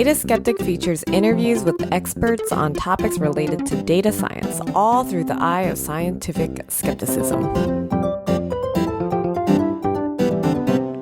Data Skeptic features interviews with experts on topics related to data science, all through the eye of scientific skepticism.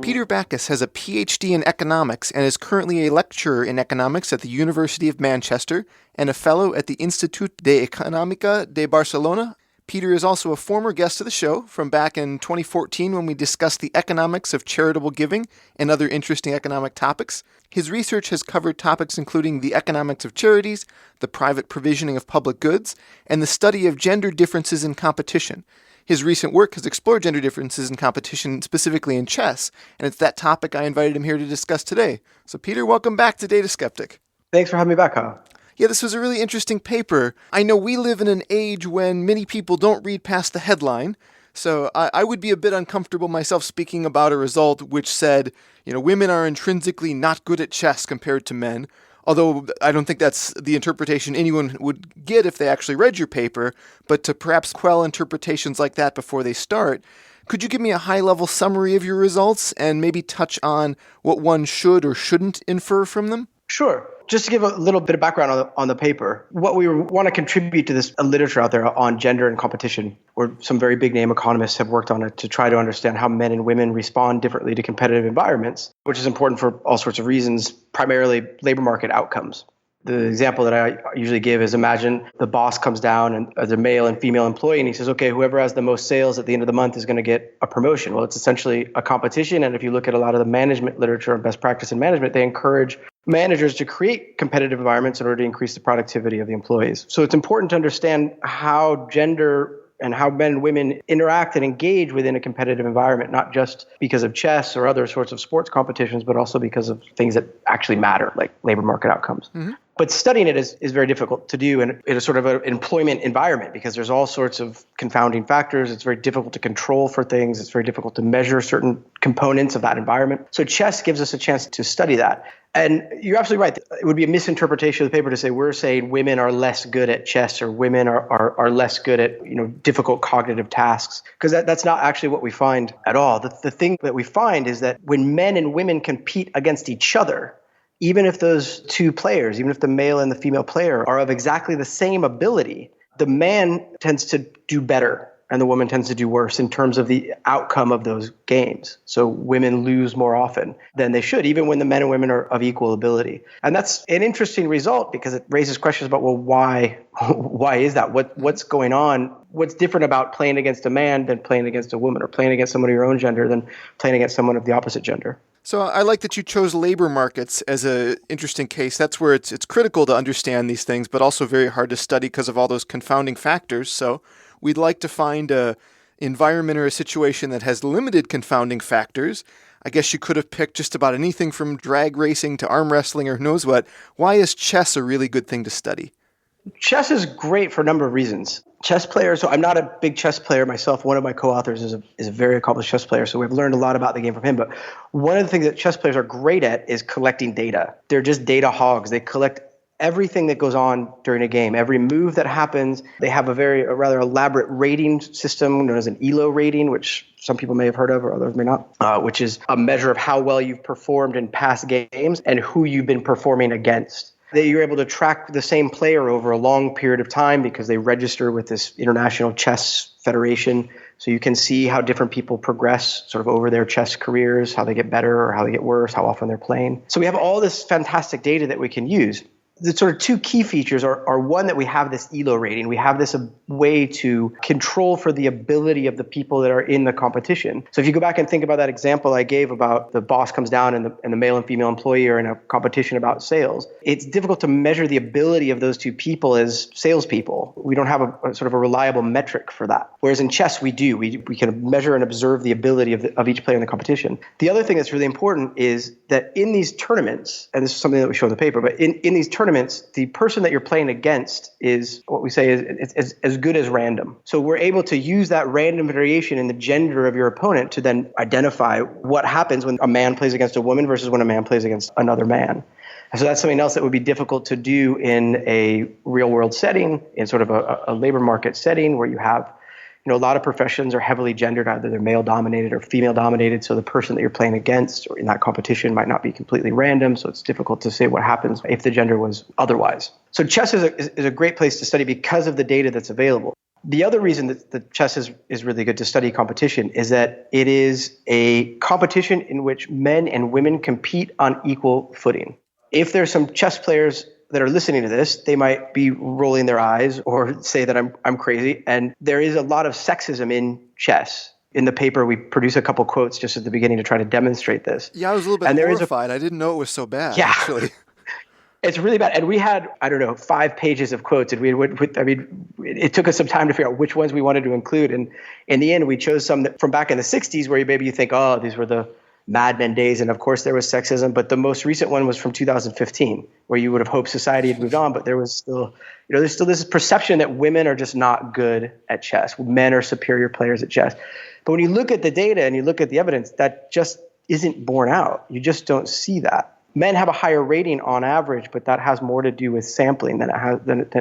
Peter Backus has a PhD in economics and is currently a lecturer in economics at the University of Manchester and a fellow at the Institut de Econòmica de Barcelona. Peter is also a former guest of the show from back in 2014 when we discussed the economics of charitable giving and other interesting economic topics. His research has covered topics including the economics of charities, the private provisioning of public goods, and the study of gender differences in competition. His recent work has explored gender differences in competition, specifically in chess, and it's that topic I invited him here to discuss today. So Peter, welcome back to Data Skeptic. Thanks for having me back, Kyle. Yeah, this was a really interesting paper. I know we live in an age when many people don't read past the headline, so I would be a bit uncomfortable myself speaking about a result which said, women are intrinsically not good at chess compared to men, although I don't think that's the interpretation anyone would get if they actually read your paper, but to perhaps quell interpretations like that before they start, could you give me a high-level summary of your results and maybe touch on what one should or shouldn't infer from them? Sure. Just to give a little bit of background on the paper, what we want to contribute to this literature out there on gender and competition, where some very big name economists have worked on it to try to understand how men and women respond differently to competitive environments, which is important for all sorts of reasons, primarily labor market outcomes. The example that I usually give is imagine the boss comes down and as a male and female employee and he says, okay, whoever has the most sales at the end of the month is going to get a promotion. Well, it's essentially a competition. And if you look at a lot of the management literature and best practice in management, they encourage managers to create competitive environments in order to increase the productivity of the employees. So it's important to understand how gender and how men and women interact and engage within a competitive environment, not just because of chess or other sorts of sports competitions, but also because of things that actually matter, like labor market outcomes. Mm-hmm. But studying it is very difficult to do in a sort of an employment environment because there's all sorts of confounding factors. It's very difficult to control for things. It's very difficult to measure certain components of that environment. So chess gives us a chance to study that. And you're absolutely right. It would be a misinterpretation of the paper to say we're saying women are less good at chess or women are less good at difficult cognitive tasks, because that's not actually what we find at all. The thing that we find is that when men and women compete against each other, even if those two players, even if the male and the female player are of exactly the same ability, the man tends to do better and the woman tends to do worse in terms of the outcome of those games. So women lose more often than they should, even when the men and women are of equal ability. And that's an interesting result because it raises questions about, well, why is that? What's going on? What's different about playing against a man than playing against a woman, or playing against someone of your own gender than playing against someone of the opposite gender? So I like that you chose labor markets as an interesting case. That's where it's critical to understand these things, but also very hard to study because of all those confounding factors. So we'd like to find an environment or a situation that has limited confounding factors. I guess you could have picked just about anything from drag racing to arm wrestling or who knows what. Why is chess a really good thing to study? Chess is great for a number of reasons. Chess players, so I'm not a big chess player myself. One of my co-authors is a very accomplished chess player, so we've learned a lot about the game from him. But one of the things that chess players are great at is collecting data. They're just data hogs. They collect everything that goes on during a game, every move that happens. They have a rather elaborate rating system known as an ELO rating, which some people may have heard of or others may not, which is a measure of how well you've performed in past games and who you've been performing against. That you're able to track the same player over a long period of time because they register with this International Chess Federation. So you can see how different people progress sort of over their chess careers, how they get better or how they get worse, how often they're playing. So we have all this fantastic data that we can use. The sort of two key features are one, that we have this ELO rating. We have this way to control for the ability of the people that are in the competition. So if you go back and think about that example I gave about the boss comes down and the male and female employee are in a competition about sales, it's difficult to measure the ability of those two people as salespeople. We don't have a sort of a reliable metric for that. Whereas in chess, we do. We can measure and observe the ability of each player in the competition. The other thing that's really important is that in these tournaments, and this is something that we show in the paper, but in these tournaments, the person that you're playing against is what we say is as good as random. So we're able to use that random variation in the gender of your opponent to then identify what happens when a man plays against a woman versus when a man plays against another man. And so that's something else that would be difficult to do in a real world setting, in sort of a labor market setting where you have A lot of professions are heavily gendered, either they're male dominated or female dominated. So the person that you're playing against or in that competition might not be completely random. So it's difficult to say what happens if the gender was otherwise. So chess is a great place to study because of the data that's available. The other reason that chess is really good to study competition is that it is a competition in which men and women compete on equal footing. If there's some chess players that are listening to this, they might be rolling their eyes or say that I'm crazy. And there is a lot of sexism in chess. In the paper, we produce a couple quotes just at the beginning to try to demonstrate this. Yeah, I was a little bit horrified. I didn't know it was so bad, actually. It's really bad. And we had, 5 pages of quotes. And it took us some time to figure out which ones we wanted to include. And in the end, we chose some from back in the 60s where maybe you think, oh, these were the Mad Men days. And of course, there was sexism. But the most recent one was from 2015, where you would have hoped society had moved on. But there was still, there's still this perception that women are just not good at chess. Men are superior players at chess. But when you look at the data and you look at the evidence, that just isn't borne out. You just don't see that. Men have a higher rating on average, but that has more to do with sampling than it has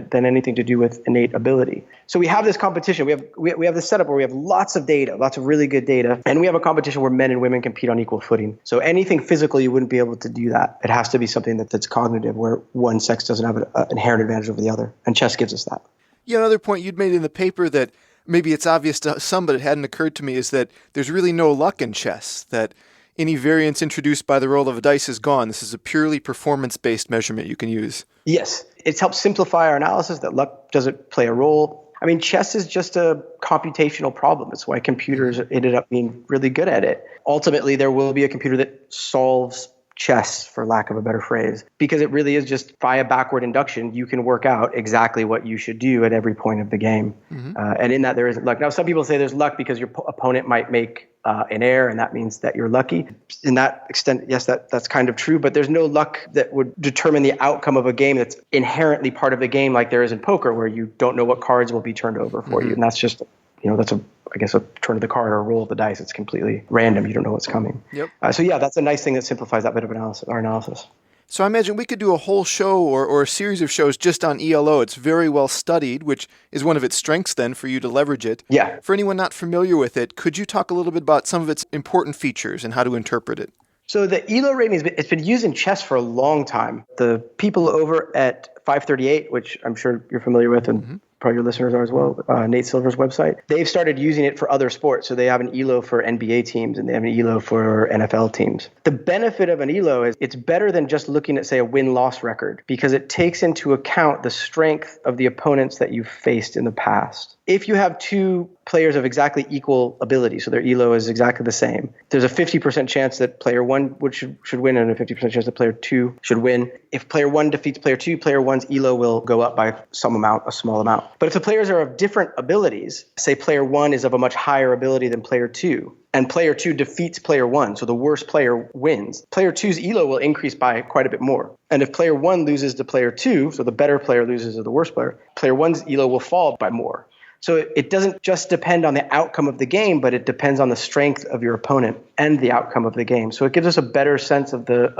than anything to do with innate ability. So we have this competition. We have this setup where we have lots of data, lots of really good data, and we have a competition where men and women compete on equal footing. So anything physical, you wouldn't be able to do that. It has to be something that's cognitive, where one sex doesn't have an inherent advantage over the other, and chess gives us that. Yeah, another point you'd made in the paper that maybe it's obvious to some, but it hadn't occurred to me, is that there's really no luck in chess, that any variance introduced by the roll of a dice is gone. This is a purely performance-based measurement you can use. Yes. It's helped simplify our analysis that luck doesn't play a role. I mean, chess is just a computational problem. It's why computers ended up being really good at it. Ultimately, there will be a computer that solves chess, for lack of a better phrase, because it really is just via backward induction, you can work out exactly what you should do at every point of the game. Mm-hmm. And in that, there isn't luck. Now, some people say there's luck because your opponent might make an error, and that means that you're lucky. In that extent, yes, that's kind of true, but there's no luck that would determine the outcome of a game that's inherently part of the game, like there is in poker, where you don't know what cards will be turned over for you. And that's just, that's a turn of the card or a roll of the dice. It's completely random. You don't know what's coming. Yep. So yeah, that's a nice thing that simplifies that bit of our analysis. So I imagine we could do a whole show or a series of shows just on ELO. It's very well studied, which is one of its strengths then for you to leverage it. Yeah. For anyone not familiar with it, could you talk a little bit about some of its important features and how to interpret it? So the ELO rating, it's been used in chess for a long time. The people over at 538, which I'm sure you're familiar with, and probably your listeners are as well, Nate Silver's website, they've started using it for other sports. So they have an ELO for NBA teams and they have an ELO for NFL teams. The benefit of an ELO is it's better than just looking at, say, a win-loss record, because it takes into account the strength of the opponents that you've faced in the past. If you have two players of exactly equal ability, so their ELO is exactly the same, there's a 50% chance that player one should win and a 50% chance that player two should win. If player one defeats player two, player one's ELO will go up by some amount, a small amount. But if the players are of different abilities, say player one is of a much higher ability than player two, and player two defeats player one, so the worst player wins, player two's ELO will increase by quite a bit more. And if player one loses to player two, so the better player loses to the worst player, player one's ELO will fall by more. So it doesn't just depend on the outcome of the game, but it depends on the strength of your opponent and the outcome of the game. So it gives us a better sense of the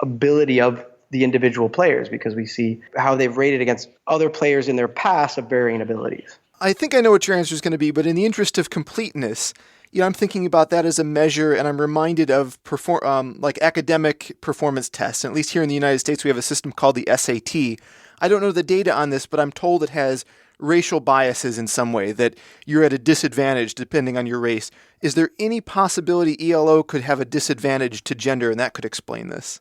ability of the individual players, because we see how they've rated against other players in their past of varying abilities. I think I know what your answer is going to be, but in the interest of completeness, I'm thinking about that as a measure, and I'm reminded of like academic performance tests. And at least here in the United States, we have a system called the SAT. I don't know the data on this, but I'm told it has racial biases in some way, that you're at a disadvantage depending on your race. Is there any possibility ELO could have a disadvantage to gender, and that could explain this?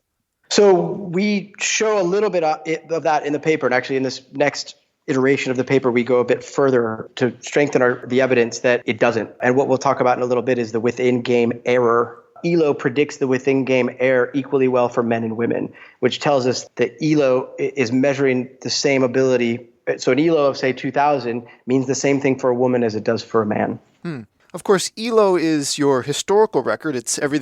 So we show a little bit of that in the paper, and actually in this next iteration of the paper, we go a bit further to strengthen the evidence that it doesn't. And what we'll talk about in a little bit is the within-game error. ELO predicts the within-game error equally well for men and women, which tells us that ELO is measuring the same ability. So an ELO of, say, 2,000 means the same thing for a woman as it does for a man. Of course, ELO is your historical record. It's every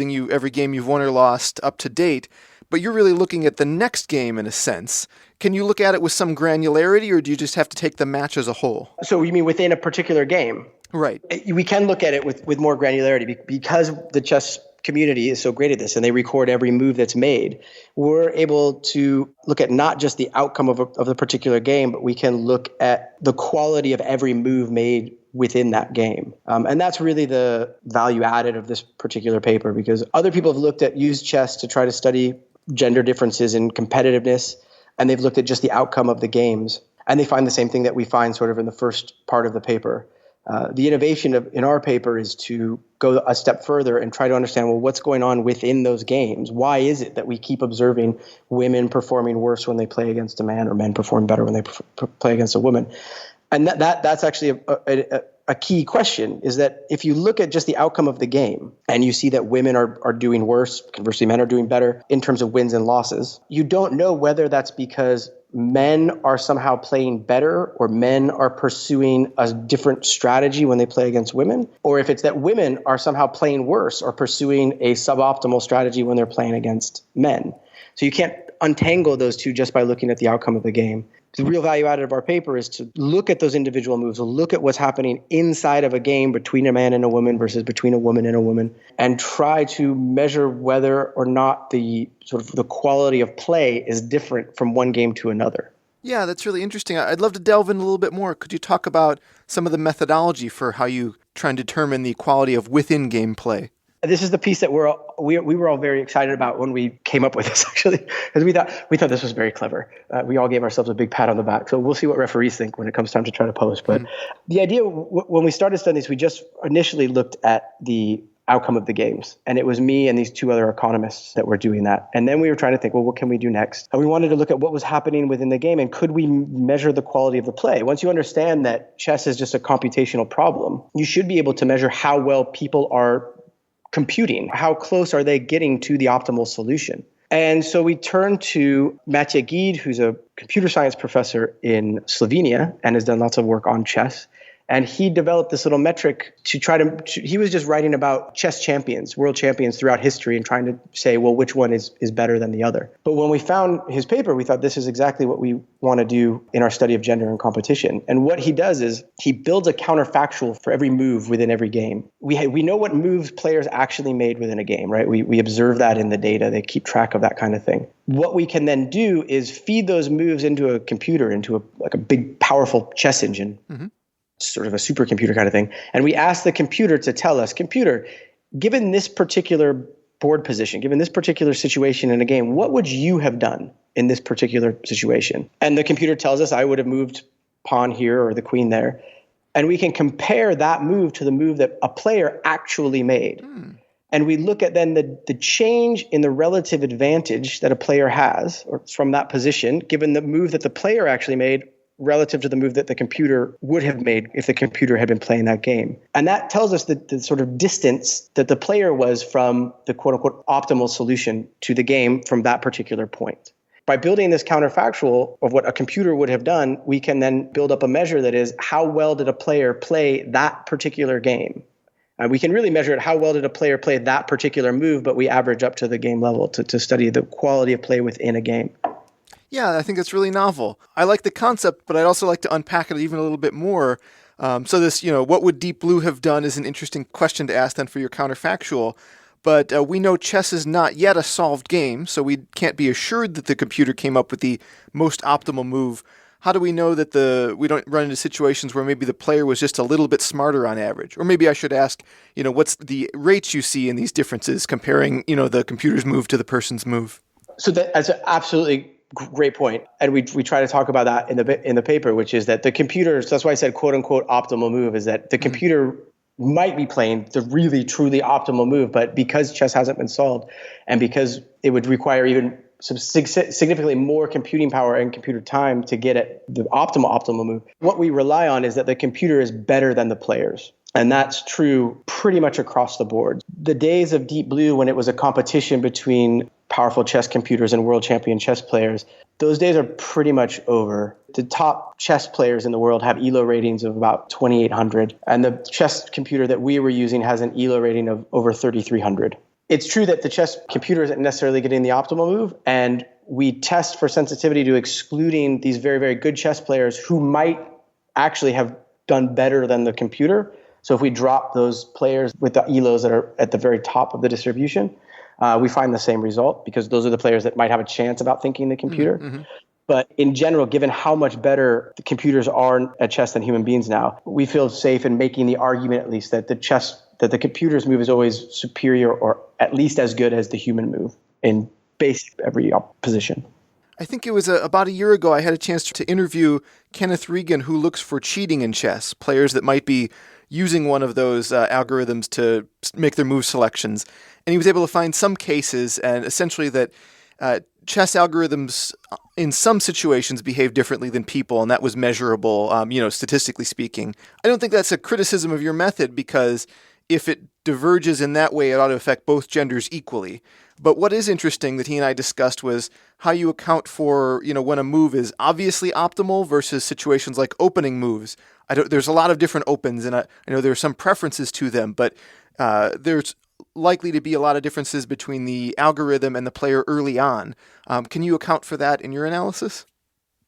game you've won or lost up to date. But you're really looking at the next game in a sense. Can you look at it with some granularity, or do you just have to take the match as a whole? So you mean within a particular game? Right. We can look at it with more granularity because the chess community is so great at this, and they record every move that's made. We're able to look at not just the outcome of the particular game, but we can look at the quality of every move made within that game. And that's really the value added of this particular paper, because other people have used chess to try to study gender differences in competitiveness, and they've looked at just the outcome of the games. And they find the same thing that we find sort of in the first part of the paper. The innovation in our paper is to go a step further and try to understand, well, what's going on within those games? Why is it that we keep observing women performing worse when they play against a man, or men perform better when they play against a woman? And that's actually a key question, is that if you look at just the outcome of the game and you see that women are doing worse, conversely men are doing better in terms of wins and losses, you don't know whether that's because men are somehow playing better, or men are pursuing a different strategy when they play against women, or if it's that women are somehow playing worse or pursuing a suboptimal strategy when they're playing against men. So you can't untangle those two just by looking at the outcome of the game. The real value added of our paper is to look at those individual moves, look at what's happening inside of a game between a man and a woman versus between a woman and a woman, and try to measure whether or not the sort of the quality of play is different from one game to another. Yeah, that's really interesting. I'd love to delve in a little bit more. Could you talk about some of the methodology for how you try and determine the quality of within-game play? This is the piece that we were all very excited about when we came up with this, actually, because we thought this was very clever. We all gave ourselves a big pat on the back. So we'll see what referees think when it comes time to try to post. But the idea, when we started studying this, we just initially looked at the outcome of the games. And it was me and these two other economists that were doing that. And then we were trying to think, well, what can we do next? And we wanted to look at what was happening within the game, and could we measure the quality of the play? Once you understand that chess is just a computational problem, you should be able to measure how well people are computing. How close are they getting to the optimal solution? And so we turned to Guid, who's a computer science professor in Slovenia and has done lots of work on chess. And he developed this little metric to he was just writing about chess champions, world champions throughout history, and trying to say, well, which one is better than the other. But when we found his paper, we thought this is exactly what we want to do in our study of gender and competition. And what he does is he builds a counterfactual for every move within every game. We know what moves players actually made within a game, right? We observe that in the data. They keep track of that kind of thing. What we can then do is feed those moves into a computer, into a big, powerful chess engine. Mm-hmm. Sort of a supercomputer kind of thing. And we ask the computer to tell us, computer, given this particular board position, given this particular situation in a game, what would you have done in this particular situation? And the computer tells us, I would have moved pawn here or the queen there. And we can compare that move to the move that a player actually made. And we look at then the change in the relative advantage that a player has or from that position, given the move that the player actually made relative to the move that the computer would have made if the computer had been playing that game. And that tells us the sort of distance that the player was from the quote-unquote optimal solution to the game from that particular point. By building this counterfactual of what a computer would have done, we can then build up a measure that is, how well did a player play that particular game? We can really measure it, how well did a player play that particular move, but we average up to the game level to study the quality of play within a game. Yeah, I think that's really novel. I like the concept, but I'd also like to unpack it even a little bit more. So this, what would Deep Blue have done is an interesting question to ask then for your counterfactual. But we know chess is not yet a solved game, so we can't be assured that the computer came up with the most optimal move. How do we know that we don't run into situations where maybe the player was just a little bit smarter on average? Or maybe I should ask, what's the rates you see in these differences comparing, the computer's move to the person's move? So that's absolutely great point. And we try to talk about that in the paper, which is that the computer, so that's why I said quote unquote optimal move, is that the computer might be playing the really truly optimal move, but because chess hasn't been solved and because it would require even some significantly more computing power and computer time to get at the optimal move, what we rely on is that the computer is better than the players. And that's true pretty much across the board. The days of Deep Blue, when it was a competition between powerful chess computers and world champion chess players, those days are pretty much over. The top chess players in the world have ELO ratings of about 2,800. And the chess computer that we were using has an ELO rating of over 3,300. It's true that the chess computer isn't necessarily getting the optimal move. And we test for sensitivity to excluding these very, very good chess players who might actually have done better than the computer. So if we drop those players with the ELOs that are at the very top of the distribution, we find the same result because those are the players that might have a chance about thinking the computer. Mm-hmm. But in general, given how much better the computers are at chess than human beings now, we feel safe in making the argument at least that the computer's move is always superior or at least as good as the human move in basically every position. I think it was about a year ago I had a chance to interview Kenneth Regan, who looks for cheating in chess, players that might be using one of those algorithms to make their move selections. And he was able to find some cases and essentially that chess algorithms in some situations behave differently than people, and that was measurable, statistically speaking. I don't think that's a criticism of your method because if it diverges in that way, it ought to affect both genders equally. But what is interesting that he and I discussed was how you account for, when a move is obviously optimal versus situations like opening moves. There's a lot of different opens, and I know there are some preferences to them, but there's likely to be a lot of differences between the algorithm and the player early on. Can you account for that in your analysis?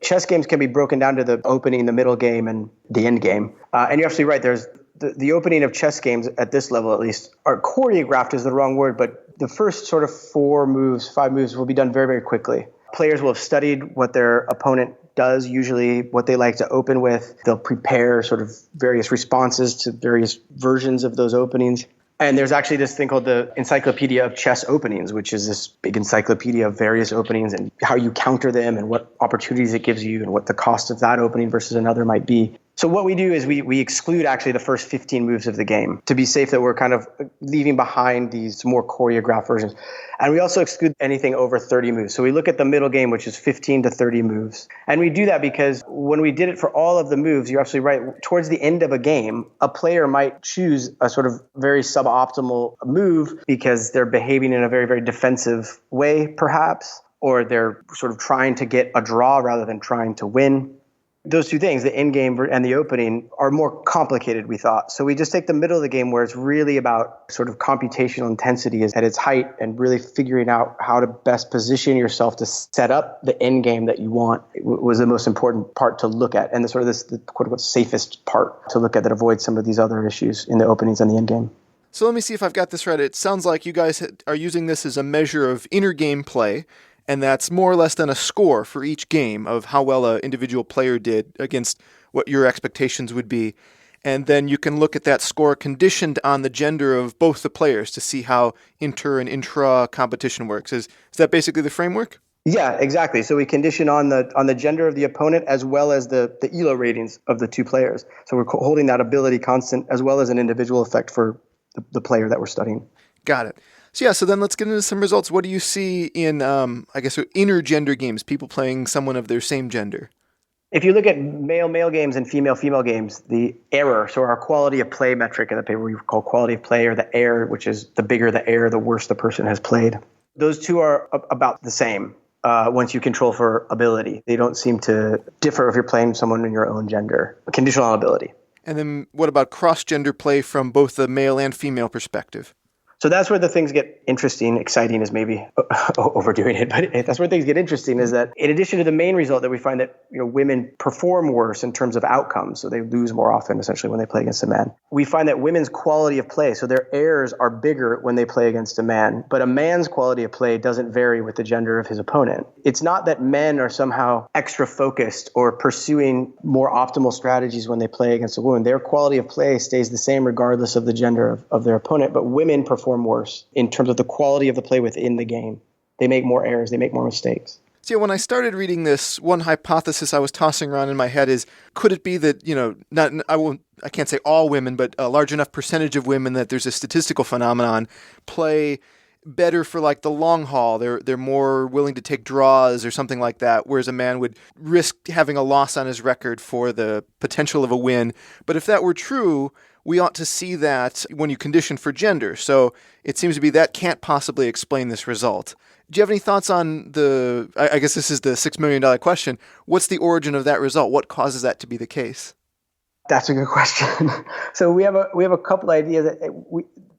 Chess games can be broken down to the opening, the middle game, and the end game. And you're absolutely right. There's the opening of chess games at this level, at least, are choreographed is the wrong word, but the first sort of 5 moves will be done very, very quickly. Players will have studied what their opponent does, usually what they like to open with. They'll prepare sort of various responses to various versions of those openings. And there's actually this thing called the Encyclopedia of Chess Openings, which is this big encyclopedia of various openings and how you counter them and what opportunities it gives you and what the cost of that opening versus another might be. So what we do is we exclude actually the first 15 moves of the game to be safe that we're kind of leaving behind these more choreographed versions. And we also exclude anything over 30 moves. So we look at the middle game, which is 15 to 30 moves. And we do that because when we did it for all of the moves, you're absolutely right. Towards the end of a game, a player might choose a sort of very suboptimal move because they're behaving in a very, very defensive way, perhaps, or they're sort of trying to get a draw rather than trying to win. Those two things, the end game and the opening, are more complicated, we thought. So we just take the middle of the game where it's really about sort of computational intensity is at its height and really figuring out how to best position yourself to set up the end game that you want. It was the most important part to look at and the quote unquote safest part to look at that avoids some of these other issues in the openings and the end game. So let me see if I've got this right. It sounds like you guys are using this as a measure of inner game play. And that's more or less than a score for each game of how well an individual player did against what your expectations would be. And then you can look at that score conditioned on the gender of both the players to see how inter and intra competition works. Is that basically the framework? Yeah, exactly. So we condition on the gender of the opponent as well as the ELO ratings of the two players. So we're holding that ability constant as well as an individual effect for the player that we're studying. Got it. So then let's get into some results. What do you see in, intergender games, people playing someone of their same gender? If you look at male games and female games, the error, so our quality of play metric in the paper we call quality of play, or the error, which is the bigger the error, the worse the person has played. Those two are about the same once you control for ability. They don't seem to differ if you're playing someone in your own gender, conditional on ability. And then what about cross-gender play from both the male and female perspective? So that's where the things get interesting. Exciting is maybe overdoing it, but that's where things get interesting is that in addition to the main result that we find that women perform worse in terms of outcomes, so they lose more often essentially when they play against a man. We find that women's quality of play, so their errors are bigger when they play against a man, but a man's quality of play doesn't vary with the gender of his opponent. It's not that men are somehow extra focused or pursuing more optimal strategies when they play against a woman. Their quality of play stays the same regardless of the gender of their opponent, but women perform worse in terms of the quality of the play within the game. They make more errors, they make more mistakes. So when I started reading this, one hypothesis I was tossing around in my head is, could it be that, I can't say all women, but a large enough percentage of women that there's a statistical phenomenon play better for like the long haul. They're more willing to take draws or something like that, whereas a man would risk having a loss on his record for the potential of a win. But if that were true, we ought to see that when you condition for gender. So it seems to be that can't possibly explain this result. Do you have any thoughts on I guess this is the $6 million question. What's the origin of that result? What causes that to be the case? That's a good question. So we have a couple ideas.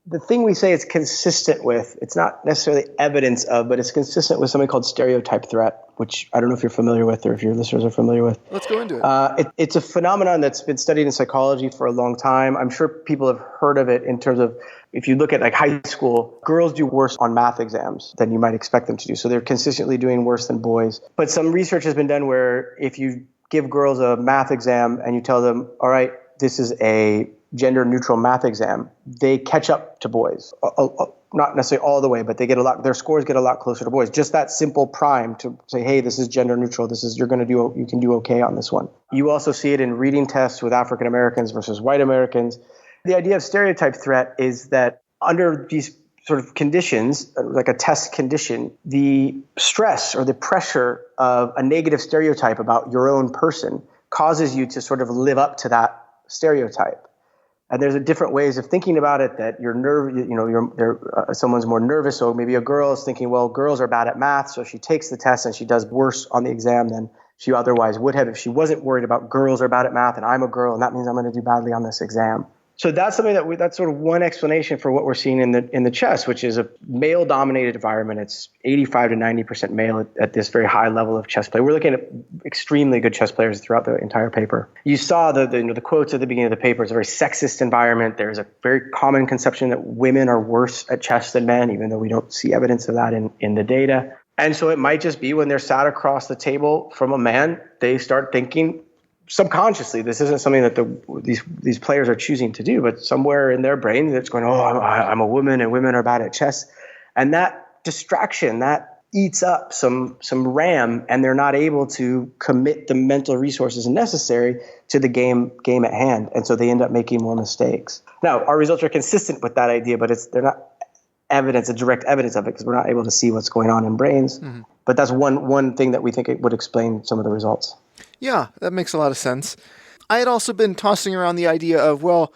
the thing we say it's consistent with, it's not necessarily evidence of, but it's consistent with something called stereotype threat, which I don't know if you're familiar with or if your listeners are familiar with. Let's go into it. It's a phenomenon that's been studied in psychology for a long time. I'm sure people have heard of it in terms of, if you look at like high school, girls do worse on math exams than you might expect them to do. So they're consistently doing worse than boys. But some research has been done where if you give girls a math exam and you tell them, all right, this is a gender neutral math exam, they catch up to boys. Not necessarily all the way, but their scores get a lot closer to boys. Just that simple prime to say, hey, this is gender neutral. You can do okay on this one. You also see it in reading tests with African Americans versus white Americans. The idea of stereotype threat is that under these sort of conditions, like a test condition, the stress or the pressure of a negative stereotype about your own person causes you to sort of live up to that stereotype. And there's different ways of thinking about it, that someone's more nervous. So maybe a girl is thinking, well, girls are bad at math, so she takes the test and she does worse on the exam than she otherwise would have if she wasn't worried about girls are bad at math and I'm a girl and that means I'm going to do badly on this exam. So that's something that's sort of one explanation for what we're seeing in the chess, which is a male-dominated environment. It's 85 to 90% male at this very high level of chess play. We're looking at extremely good chess players throughout the entire paper. You saw the quotes at the beginning of the paper. It's a very sexist environment. There's a very common conception that women are worse at chess than men, even though we don't see evidence of that in the data. And so it might just be when they're sat across the table from a man, they start thinking subconsciously. This isn't something that these players are choosing to do, but somewhere in their brain that's going, oh, I'm a woman and women are bad at chess. And that distraction, that eats up some RAM, and they're not able to commit the mental resources necessary to the game at hand. And so they end up making more mistakes. Now, our results are consistent with that idea, but they're not direct evidence of it because we're not able to see what's going on in brains. Mm-hmm. But that's one thing that we think it would explain some of the results. Yeah, that makes a lot of sense. I had also been tossing around the idea of, well,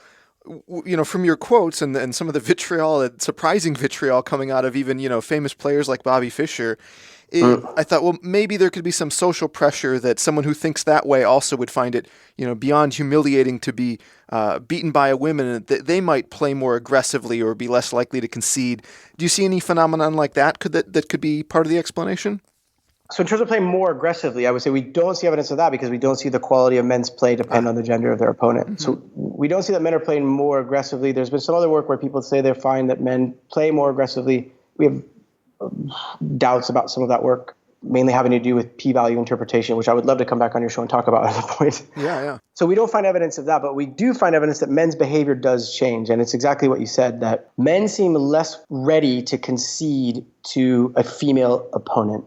from your quotes and some of the vitriol, surprising vitriol coming out of even, famous players like Bobby Fischer, I thought, well, maybe there could be some social pressure that someone who thinks that way also would find it, beyond humiliating to be beaten by a woman, and they might play more aggressively or be less likely to concede. Do you see any phenomenon like that that could be part of the explanation? So in terms of playing more aggressively, I would say we don't see evidence of that because we don't see the quality of men's play depend on the gender of their opponent. Mm-hmm. So we don't see that men are playing more aggressively. There's been some other work where people say they find that men play more aggressively. We have doubts about some of that work, mainly having to do with p-value interpretation, which I would love to come back on your show and talk about at a point. Yeah. So we don't find evidence of that, but we do find evidence that men's behavior does change. And it's exactly what you said, that men seem less ready to concede to a female opponent.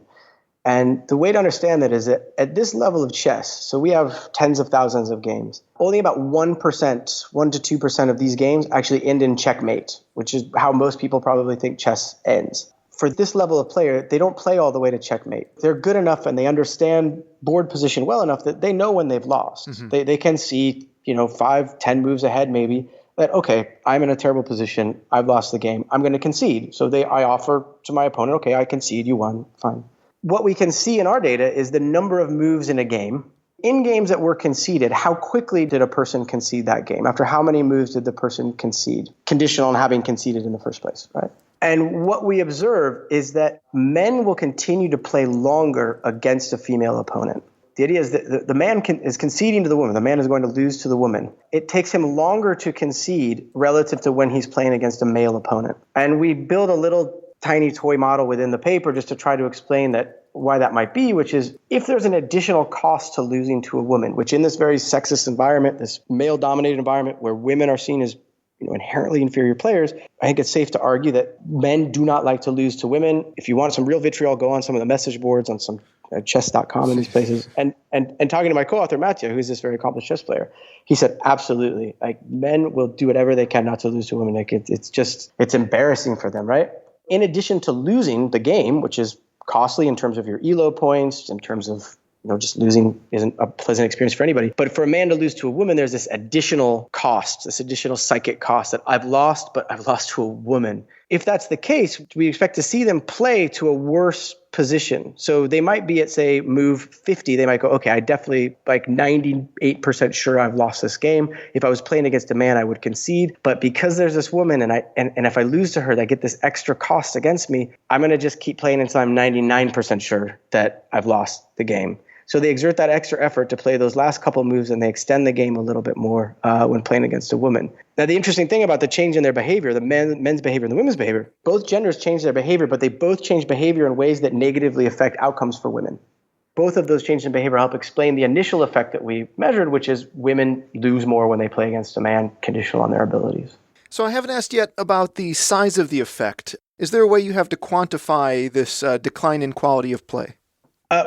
And the way to understand that is that at this level of chess, so we have tens of thousands of games, only about 1% to 2% of these games actually end in checkmate, which is how most people probably think chess ends. For this level of player, they don't play all the way to checkmate. They're good enough and they understand board position well enough that they know when they've lost. Mm-hmm. They can see, 5-10 moves ahead maybe, that, okay, I'm in a terrible position. I've lost the game. I'm going to concede. So I offer to my opponent, okay, I concede, you won, fine. What we can see in our data is the number of moves in a game. In games that were conceded, how quickly did a person concede that game? After how many moves did the person concede? Conditional on having conceded in the first place, right? And what we observe is that men will continue to play longer against a female opponent. The idea is that the man is conceding to the woman. The man is going to lose to the woman. It takes him longer to concede relative to when he's playing against a male opponent. And we build a little tiny toy model within the paper just to try to explain why that might be, which is if there's an additional cost to losing to a woman, which in this very sexist environment, this male-dominated environment where women are seen as inherently inferior players, I think it's safe to argue that men do not like to lose to women. If you want some real vitriol, go on some of the message boards on some chess.com and these places. And talking to my co-author, Matthew, who's this very accomplished chess player, he said, absolutely. Men will do whatever they can not to lose to women. It's embarrassing for them, right? In addition to losing the game, which is costly in terms of your ELO points, in terms of just losing isn't a pleasant experience for anybody. But for a man to lose to a woman, there's this additional cost, this additional psychic cost that I've lost, but I've lost to a woman. If that's the case, we expect to see them play to a worse position. So they might be at, say, move 50. They might go, okay, I definitely 98% sure I've lost this game. If I was playing against a man, I would concede. But because there's this woman and if I lose to her, I get this extra cost against me, I'm going to just keep playing until I'm 99% sure that I've lost the game. So they exert that extra effort to play those last couple moves, and they extend the game a little bit more when playing against a woman. Now, the interesting thing about the change in their behavior, the men's behavior and the women's behavior, both genders change their behavior, but they both change behavior in ways that negatively affect outcomes for women. Both of those changes in behavior help explain the initial effect that we measured, which is women lose more when they play against a man, conditional on their abilities. So I haven't asked yet about the size of the effect. Is there a way you have to quantify this decline in quality of play?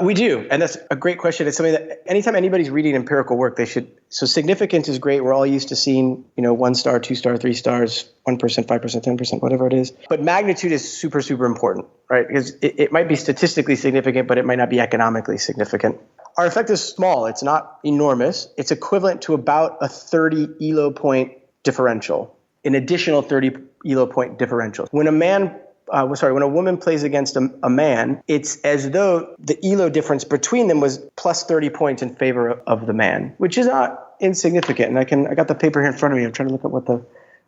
We do, and that's a great question. It's something that anytime anybody's reading empirical work, they should. So significance is great. We're all used to seeing, 1 star, 2 star, 3 stars, 1%, 5%, 10%, whatever it is. But magnitude is super, super important, right? Because it might be statistically significant, but it might not be economically significant. Our effect is small. It's not enormous. It's equivalent to about a 30 ELO point differential, an additional 30 ELO point differential. When a woman plays against a man, it's as though the ELO difference between them was plus 30 points in favor of the man, which is not insignificant. And I got the paper here in front of me. I'm trying to look at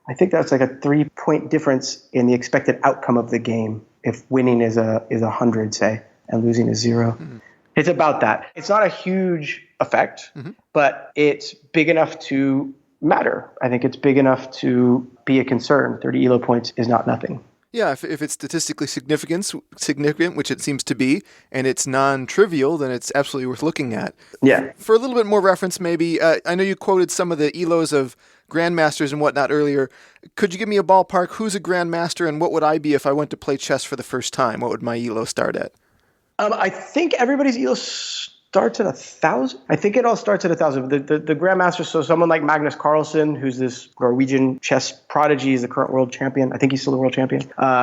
I think that's like a 3-point difference in the expected outcome of the game if winning is 100, say, and losing is 0. Mm-hmm. It's about that. It's not a huge effect, but it's big enough to matter. I think it's big enough to be a concern. 30 ELO points is not nothing. Yeah, if it's statistically significant, which it seems to be, and it's non-trivial, then it's absolutely worth looking at. Yeah. For a little bit more reference, maybe, I know you quoted some of the ELOs of grandmasters and whatnot earlier. Could you give me a ballpark? Who's a grandmaster, and what would I be if I went to play chess for the first time? What would my ELO start at? I think everybody's ELO starts at 1,000. I think it all starts at 1,000. The grandmaster, so someone like Magnus Carlsen, who's this Norwegian chess prodigy, is the current world champion. I think he's still the world champion.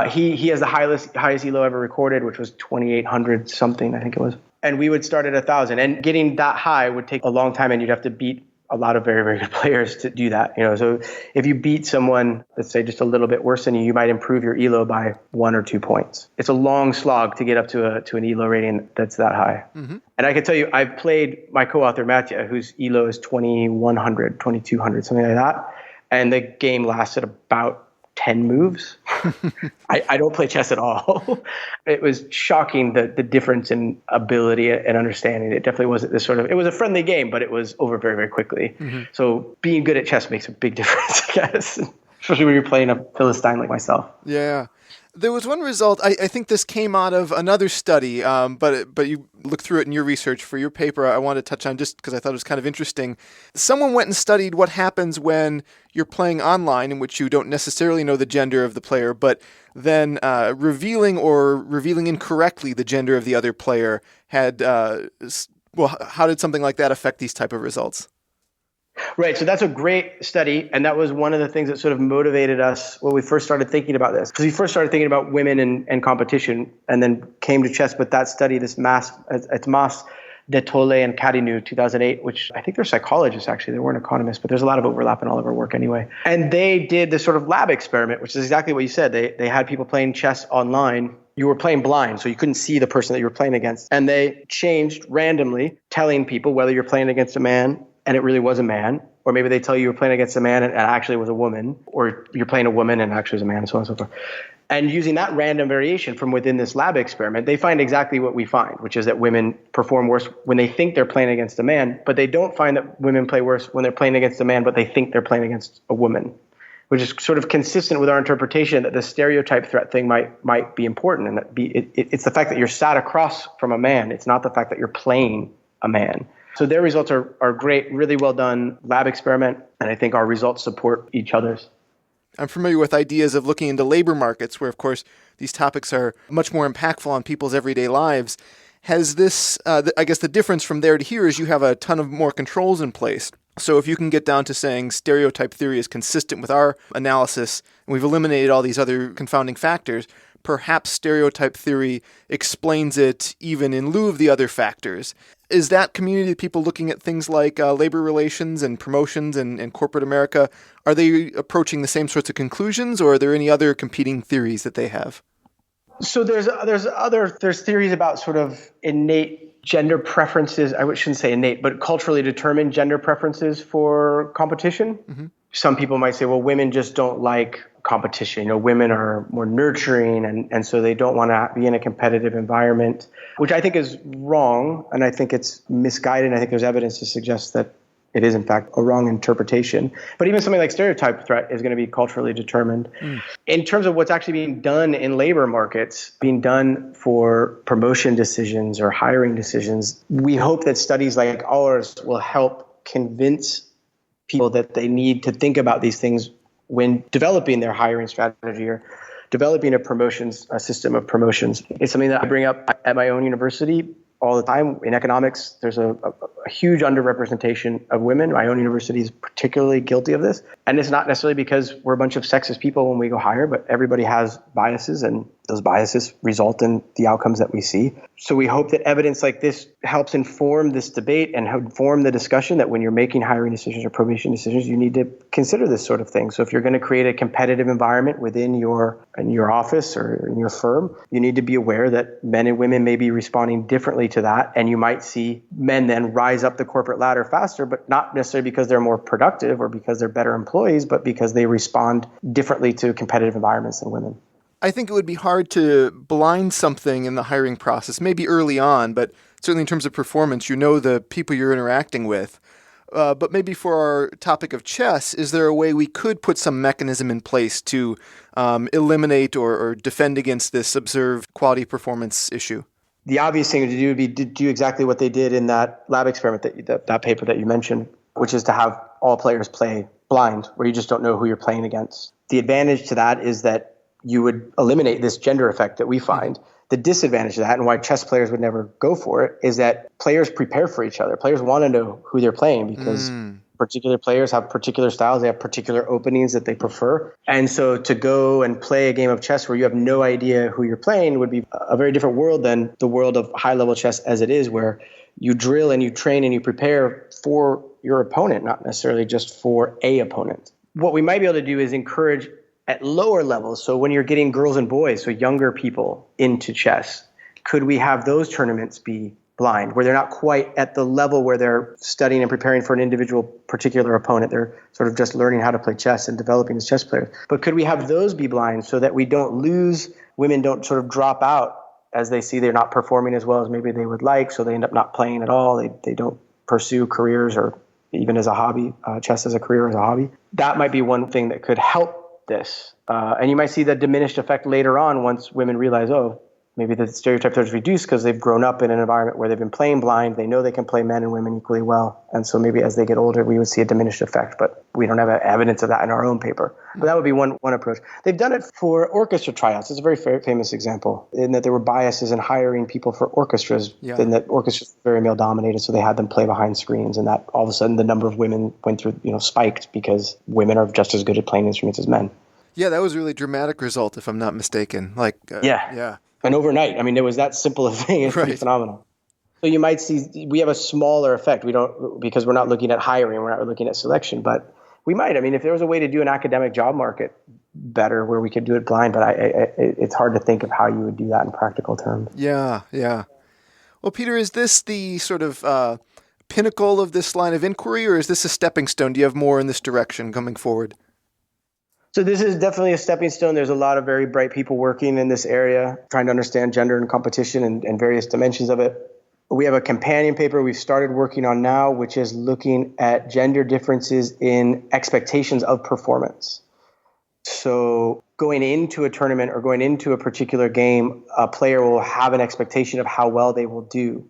He has the highest ELO ever recorded, which was 2,800 something, I think it was. And we would start at 1,000. And getting that high would take a long time, and you'd have to beat a lot of very, very good players to do that. So if you beat someone, let's say just a little bit worse than you might improve your ELO by 1 or 2 points. It's a long slog to get up to an ELO rating that's that high. Mm-hmm. And I can tell you, I've played my co-author, Mattia, whose ELO is 2,100, 2,200, something like that. And the game lasted about 10 moves. I don't play chess at all. It was shocking, the difference in ability and understanding. It definitely wasn't this it was a friendly game, but it was over very, very quickly. Mm-hmm. So being good at chess makes a big difference, I guess, especially when you're playing a Philistine like myself. Yeah. There was one result, I think this came out of another study, but you looked through it in your research for your paper. I wanted to touch on just because I thought it was kind of interesting. Someone went and studied what happens when you're playing online, in which you don't necessarily know the gender of the player, but then revealing incorrectly the gender of the other player how did something like that affect these type of results? Right. So that's a great study. And that was one of the things that sort of motivated us when we first started thinking about this. Because we first started thinking about women and competition, and then came to chess. But that study, it's Mas de Tolle and Cadinu, 2008, which I think they're psychologists, actually. They weren't economists, but there's a lot of overlap in all of our work anyway. And they did this sort of lab experiment, which is exactly what you said. They had people playing chess online. You were playing blind, so you couldn't see the person that you were playing against. And they changed randomly, telling people whether you're playing against a man and it really was a man, or maybe they tell you you're playing against a man and it actually was a woman, or you're playing a woman and it actually was a man, and so on and so forth. And using that random variation from within this lab experiment, they find exactly what we find, which is that women perform worse when they think they're playing against a man, but they don't find that women play worse when they're playing against a man, but they think they're playing against a woman, which is sort of consistent with our interpretation that the stereotype threat thing might be important. And it's the fact that you're sat across from a man. It's not the fact that you're playing a man. So their results are great, really well done lab experiment, and I think our results support each other's. I'm familiar with ideas of looking into labor markets, where, of course, these topics are much more impactful on people's everyday lives. Has this, I guess the difference from there to here is you have a ton of more controls in place. So if you can get down to saying stereotype theory is consistent with our analysis, and we've eliminated all these other confounding factors, perhaps stereotype theory explains it even in lieu of the other factors. Is that community of people looking at things like labor relations and promotions and corporate America, are they approaching the same sorts of conclusions, or are there any other competing theories that they have? So there's theories about sort of innate gender preferences. I shouldn't say innate, but culturally determined gender preferences for competition. Mm-hmm. Some people might say, well, women just don't like competition. Women are more nurturing, and so they don't want to be in a competitive environment, which I think is wrong, and I think it's misguided. I think there's evidence to suggest that it is, in fact, a wrong interpretation. But even something like stereotype threat is going to be culturally determined. In terms of what's actually being done in labor markets, being done for promotion decisions or hiring decisions, we hope that studies like ours will help convince people that they need to think about these things when developing their hiring strategy or developing a system of promotions. It's something that I bring up at my own university all the time. In economics, there's a huge underrepresentation of women. My own university is particularly guilty of this. And it's not necessarily because we're a bunch of sexist people when we go hire, but everybody has biases, and those biases result in the outcomes that we see. So we hope that evidence like this helps inform this debate and inform the discussion that when you're making hiring decisions or probation decisions, you need to consider this sort of thing. So if you're going to create a competitive environment within your office or in your firm, you need to be aware that men and women may be responding differently to that. And you might see men then rise up the corporate ladder faster, but not necessarily because they're more productive or because they're better employees, but because they respond differently to competitive environments than women. I think it would be hard to blind something in the hiring process, maybe early on, but certainly in terms of performance, the people you're interacting with. But maybe for our topic of chess, is there a way we could put some mechanism in place to eliminate or defend against this observed quality performance issue? The obvious thing to do would be to do exactly what they did in that lab experiment, that paper that you mentioned, which is to have all players play blind, where you just don't know who you're playing against. The advantage to that is that you would eliminate this gender effect that we find. The disadvantage of that, and why chess players would never go for it, is that players prepare for each other. Players want to know who they're playing because particular players have particular styles. They have particular openings that they prefer. And so to go and play a game of chess where you have no idea who you're playing would be a very different world than the world of high-level chess as it is, where you drill and you train and you prepare for your opponent, not necessarily just for a opponent. What we might be able to do is encourage at lower levels. So when you're getting girls and boys, so younger people into chess, could we have those tournaments be blind, where they're not quite at the level where they're studying and preparing for an individual particular opponent? They're sort of just learning how to play chess and developing as chess players. But could we have those be blind so that we don't lose, women don't sort of drop out as they see they're not performing as well as maybe they would like, so they end up not playing at all. They don't pursue careers or even as a hobby, chess as a career, as a hobby. That might be one thing that could help this. And you might see the diminished effect later on once women realize, maybe the stereotype is reduced because they've grown up in an environment where they've been playing blind. They know they can play men and women equally well. And so maybe as they get older, we would see a diminished effect. But we don't have evidence of that in our own paper. But that would be one approach. They've done it for orchestra tryouts. It's a very famous example in that there were biases in hiring people for orchestras. In that orchestras were very male dominated, so they had them play behind screens. And that all of a sudden the number of women went through, spiked because women are just as good at playing instruments as men. Yeah, that was a really dramatic result, if I'm not mistaken. Yeah. And overnight, it was that simple a thing. It's pretty phenomenal. So you might see we have a smaller effect. We don't, because we're not looking at hiring, we're not looking at selection, but we might. If there was a way to do an academic job market better where we could do it blind, but it's hard to think of how you would do that in practical terms. Yeah. Well, Peter, is this the sort of pinnacle of this line of inquiry, or is this a stepping stone? Do you have more in this direction coming forward? So this is definitely a stepping stone. There's a lot of very bright people working in this area, trying to understand gender and competition and various dimensions of it. We have a companion paper we've started working on now, which is looking at gender differences in expectations of performance. So going into a tournament or going into a particular game, a player will have an expectation of how well they will do.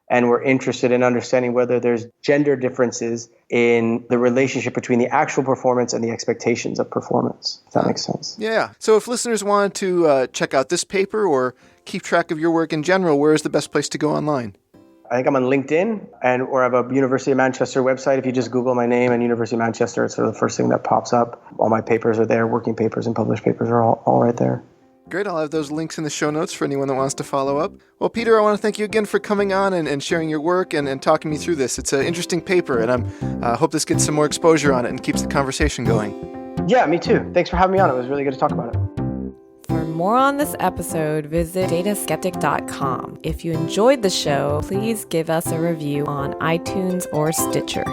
And we're interested in understanding whether there's gender differences in the relationship between the actual performance and the expectations of performance, if that makes sense. Yeah. So if listeners wanted to check out this paper or keep track of your work in general, where is the best place to go online? I think I'm on LinkedIn or I have a University of Manchester website. If you just Google my name and University of Manchester, it's sort of the first thing that pops up. All my papers are there. Working papers and published papers are all right there. Great. I'll have those links in the show notes for anyone that wants to follow up. Well, Peter, I want to thank you again for coming on and sharing your work and talking me through this. It's an interesting paper, and I hope this gets some more exposure on it and keeps the conversation going. Yeah, me too. Thanks for having me on. It was really good to talk about it. For more on this episode, visit dataskeptic.com. If you enjoyed the show, please give us a review on iTunes or Stitcher.